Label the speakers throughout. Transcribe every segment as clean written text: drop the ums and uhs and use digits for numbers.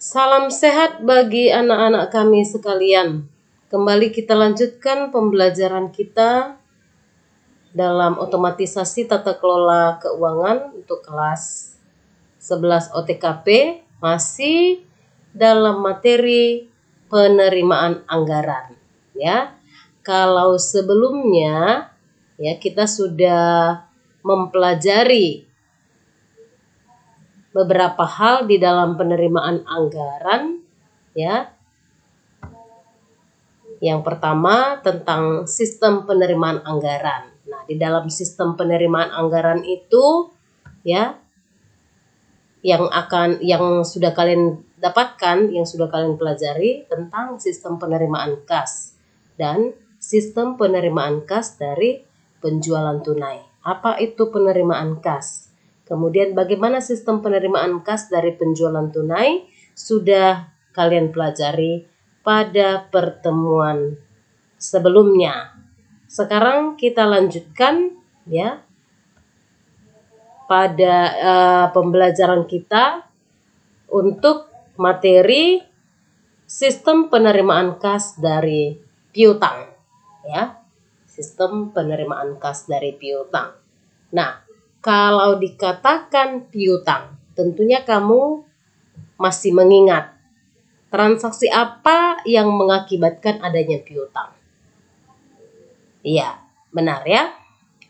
Speaker 1: Salam sehat bagi anak-anak kami sekalian. Kembali kita lanjutkan pembelajaran kita dalam otomatisasi tata kelola keuangan untuk kelas 11 OTKP, masih dalam materi penerimaan anggaran. Ya, kalau sebelumnya ya kita sudah mempelajari beberapa hal di dalam penerimaan anggaran, ya. Yang pertama tentang sistem penerimaan anggaran. Nah, di dalam sistem penerimaan anggaran itu, ya, yang sudah kalian dapatkan, yang sudah kalian pelajari tentang sistem penerimaan kas dan sistem penerimaan kas dari penjualan tunai. Apa itu penerimaan kas? Kemudian bagaimana sistem penerimaan kas dari penjualan tunai sudah kalian pelajari pada pertemuan sebelumnya. Sekarang kita lanjutkan ya pada pembelajaran kita untuk materi sistem penerimaan kas dari piutang ya. Sistem penerimaan kas dari piutang. Nah, kalau dikatakan piutang, tentunya kamu masih mengingat transaksi apa yang mengakibatkan adanya piutang. Iya, benar ya.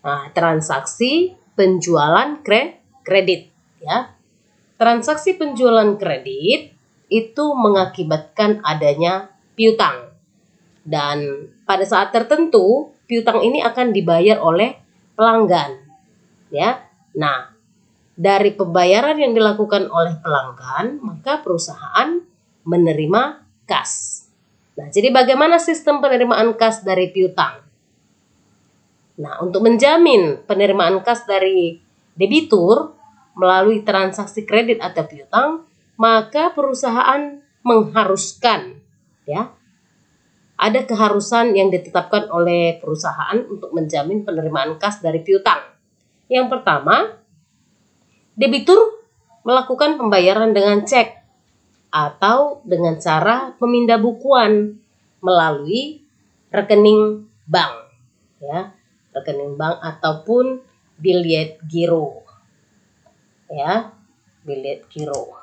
Speaker 1: Nah, transaksi penjualan kredit ya. Transaksi penjualan kredit itu mengakibatkan adanya piutang. Dan pada saat tertentu, piutang ini akan dibayar oleh pelanggan. Ya. Nah, dari pembayaran yang dilakukan oleh pelanggan, maka perusahaan menerima kas. Nah, jadi bagaimana sistem penerimaan kas dari piutang? Nah, untuk menjamin penerimaan kas dari debitur melalui transaksi kredit atau piutang, maka perusahaan mengharuskan ya, ada keharusan yang ditetapkan oleh perusahaan untuk menjamin penerimaan kas dari piutang. Yang pertama, debitur melakukan pembayaran dengan cek atau dengan cara pemindahbukuan melalui rekening bank, ya, rekening bank ataupun bilet giro, ya, bilet giro.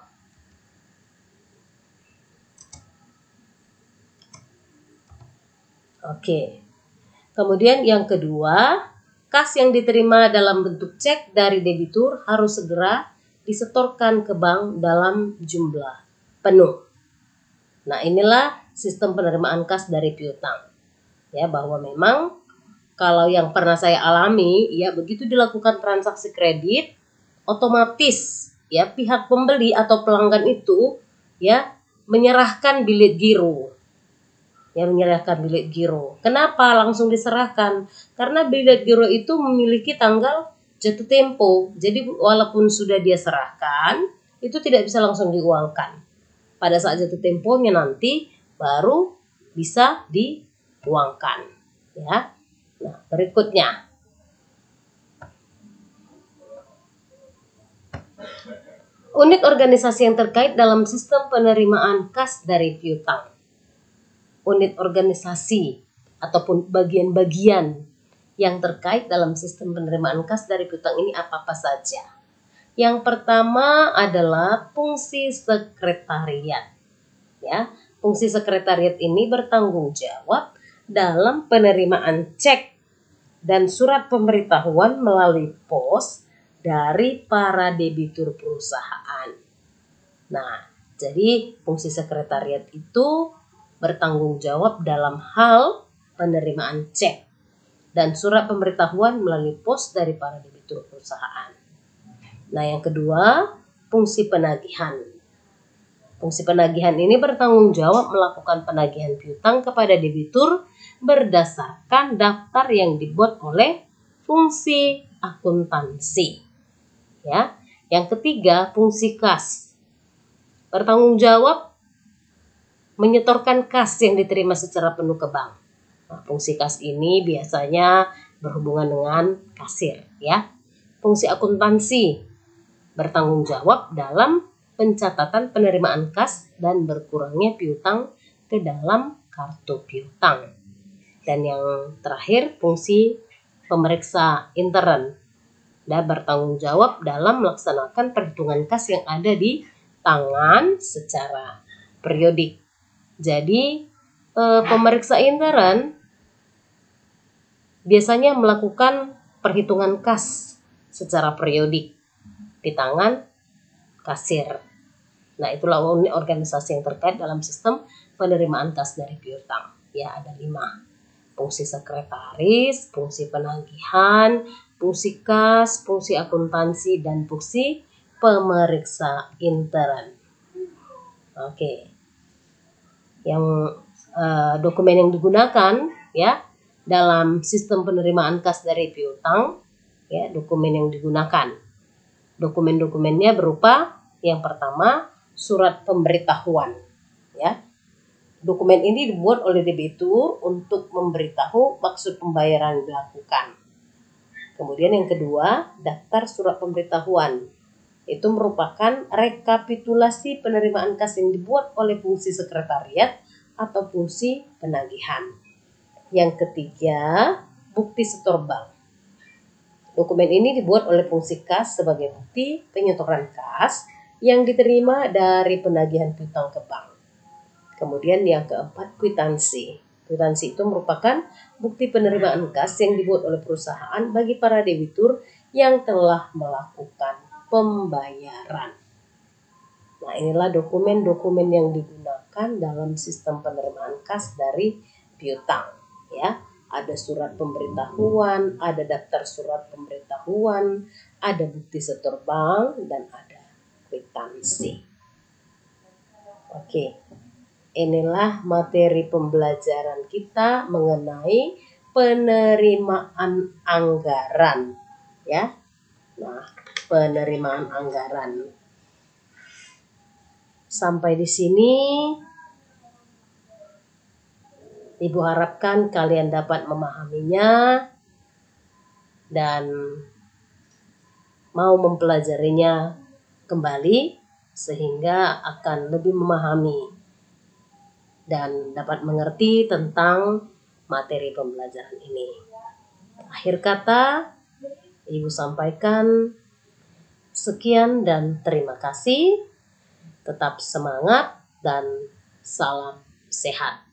Speaker 1: Oke. Kemudian yang kedua, kas yang diterima dalam bentuk cek dari debitur harus segera disetorkan ke bank dalam jumlah penuh. Nah, inilah sistem penerimaan kas dari piutang. Ya, bahwa memang kalau yang pernah saya alami, ya begitu dilakukan transaksi kredit, otomatis ya pihak pembeli atau pelanggan itu ya menyerahkan bilet giro. Kenapa langsung diserahkan? Karena bilet giro itu memiliki tanggal jatuh tempo. Jadi walaupun sudah dia serahkan, itu tidak bisa langsung diuangkan. Pada saat jatuh temponya nanti baru bisa diuangkan. Ya. Nah, berikutnya. Unit organisasi yang terkait dalam sistem penerimaan kas dari piutang. Unit organisasi ataupun bagian-bagian yang terkait dalam sistem penerimaan kas dari piutang ini apa-apa saja. Yang pertama adalah fungsi sekretariat. Ya, fungsi sekretariat ini bertanggung jawab dalam penerimaan cek dan surat pemberitahuan melalui pos dari para debitur perusahaan. Nah, jadi fungsi sekretariat itu bertanggung jawab dalam hal penerimaan cek dan surat pemberitahuan melalui pos dari para debitur perusahaan. Nah, yang kedua, fungsi penagihan. Fungsi penagihan ini bertanggung jawab melakukan penagihan piutang kepada debitur berdasarkan daftar yang dibuat oleh fungsi akuntansi. Ya. Yang ketiga, fungsi kas. Bertanggung jawab menyetorkan kas yang diterima secara penuh ke bank. Nah, fungsi kas ini biasanya berhubungan dengan kasir, ya. Fungsi akuntansi bertanggung jawab dalam pencatatan penerimaan kas dan berkurangnya piutang ke dalam kartu piutang. Dan yang terakhir, fungsi pemeriksa intern dan bertanggung jawab dalam melaksanakan perhitungan kas yang ada di tangan secara periodik. Jadi pemeriksa intern biasanya melakukan perhitungan kas secara periodik di tangan kasir. Nah, itulah organisasi yang terkait dalam sistem penerimaan kas dari piutang. Ya, ada 5. Fungsi sekretaris, fungsi penagihan, fungsi kas, fungsi akuntansi, dan fungsi pemeriksa intern. Oke. Yang dokumen yang digunakan ya dalam sistem penerimaan kas dari piutang, ya, dokumen yang digunakan. Dokumen-dokumennya berupa yang pertama surat pemberitahuan, ya. Dokumen ini dibuat oleh debitur untuk memberitahu maksud pembayaran yang dilakukan. Kemudian yang kedua, daftar surat pemberitahuan. Itu merupakan rekapitulasi penerimaan kas yang dibuat oleh fungsi sekretariat atau fungsi penagihan. Yang ketiga, bukti setor bank. Dokumen ini dibuat oleh fungsi kas sebagai bukti penyetoran kas yang diterima dari penagihan piutang ke bank. Kemudian yang keempat, kwitansi. Kwitansi itu merupakan bukti penerimaan kas yang dibuat oleh perusahaan bagi para debitur yang telah melakukan pembayaran. Nah, inilah dokumen-dokumen yang digunakan dalam sistem penerimaan kas dari piutang, ya. Ada surat pemberitahuan, ada daftar surat pemberitahuan, ada bukti setor bank, dan ada kwitansi. Oke. Inilah materi pembelajaran kita mengenai penerimaan anggaran, ya. Nah, penerimaan anggaran. Sampai di sini Ibu harapkan kalian dapat memahaminya dan mau mempelajarinya kembali sehingga akan lebih memahami dan dapat mengerti tentang materi pembelajaran ini. Akhir kata, Ibu sampaikan sekian dan terima kasih. Tetap semangat dan salam sehat.